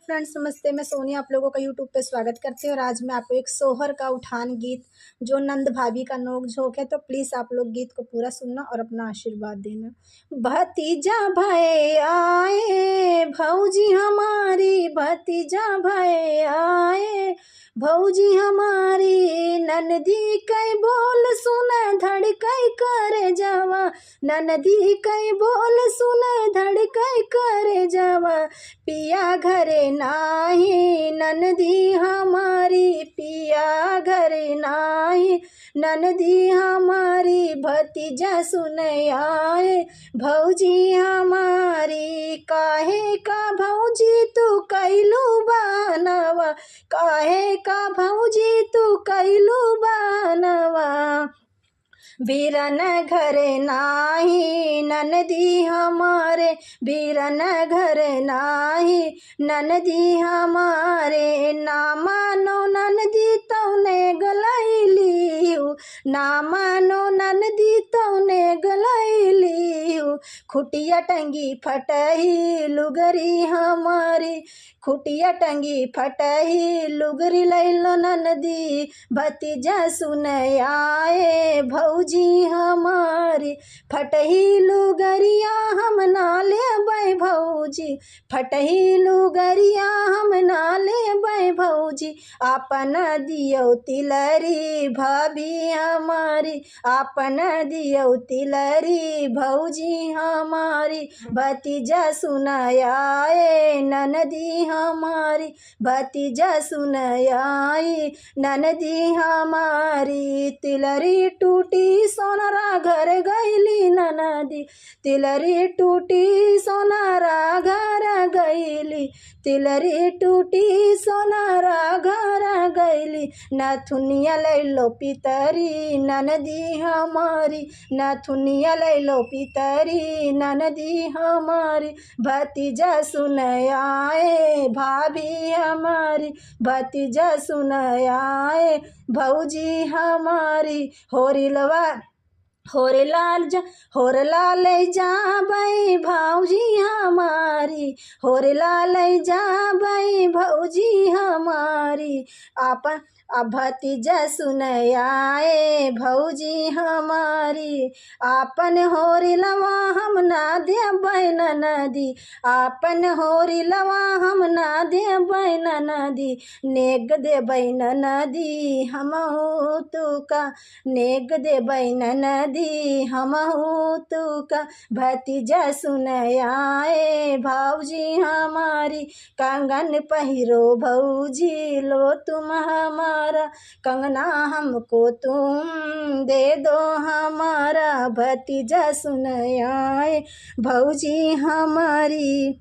Friends, नमस्ते। मैं सोनिया आप लोगों का यूट्यूब पे स्वागत करती हूँ और आज मैं आपको एक सोहर का उठान गीत जो नंद भाभी का नोक झोंक है, तो प्लीज़ आप लोग गीत को पूरा सुनना और अपना आशीर्वाद देना। भतीजा भय आए भौजी हमारी, भतीजा भय आए भौजी हमारी, ननदी कई बोल सुन धड़कई करे जावा, ननदी कई बोल सुन धड़कई करे जावा, पिया घरे नाही ननदी हमारी, पिया घरे नाही ननदी हमारी, भतीजा सुन आए भौजी हमारी। काहे का भौजी तू कैलू बनवा, काहे का भौजी तू कैलू बनवा, बीरन घरे नाही ननदी हमारे, बीरन घरे नाही ननदी हमारे, ना मानो ननदी तौने गलैली, ना मानो ननदी तौने गलैली, खुटिया टंगी फटही लुगरी हमारी, खुटिया टंगी फटही लुगरी लैलो ननदी, भतीजा सुन आए भौजी हमारी, फटही लुगरिया हम ना लेबै भौजी, फटही लुगरिया हम ना लेबै भौजी, आपन दियौ तिलरी भाभी हमारी, आपन दियौ तिलरी भौजी हमारी, भतीजा सुन आए ननदी हमारी, भतीजा सुन आई ननदी हमारी, तिलरी टूटी सोनारा घर गईली ननदी, तिलरी टूटी सोनारा घर गईली, तिलरी टूटी सोनारा घर गईली, नथुनिया लैलो पितरी ननदी हमारी, नथुनिया लैलो पितरी ननदी हमारी, भतीजा सुन आए भाभी हमारी, भतीजा सुन आए भौजी हमारी, होरिलवा होरलाल जाबै भौजी हमारी, होरलाल जाबै भौजी हमारी, आपन भतीजा सुन आए भौजी हमारी, आपन होरिलवा हम ना देबै ननदी, आपन होरिलवा हम ना देबै ननदी, नेग देबै ननदी हमहू तुका, नेग देबै ननदी हमहू तुका, भतीजा सुन आए भौजी हमारी, कंगन पहिरो भौजी लो तुम हमारा, कंगना हमको तुम दे दो हमारा, भतीजा सुन आए भौजी हमारी।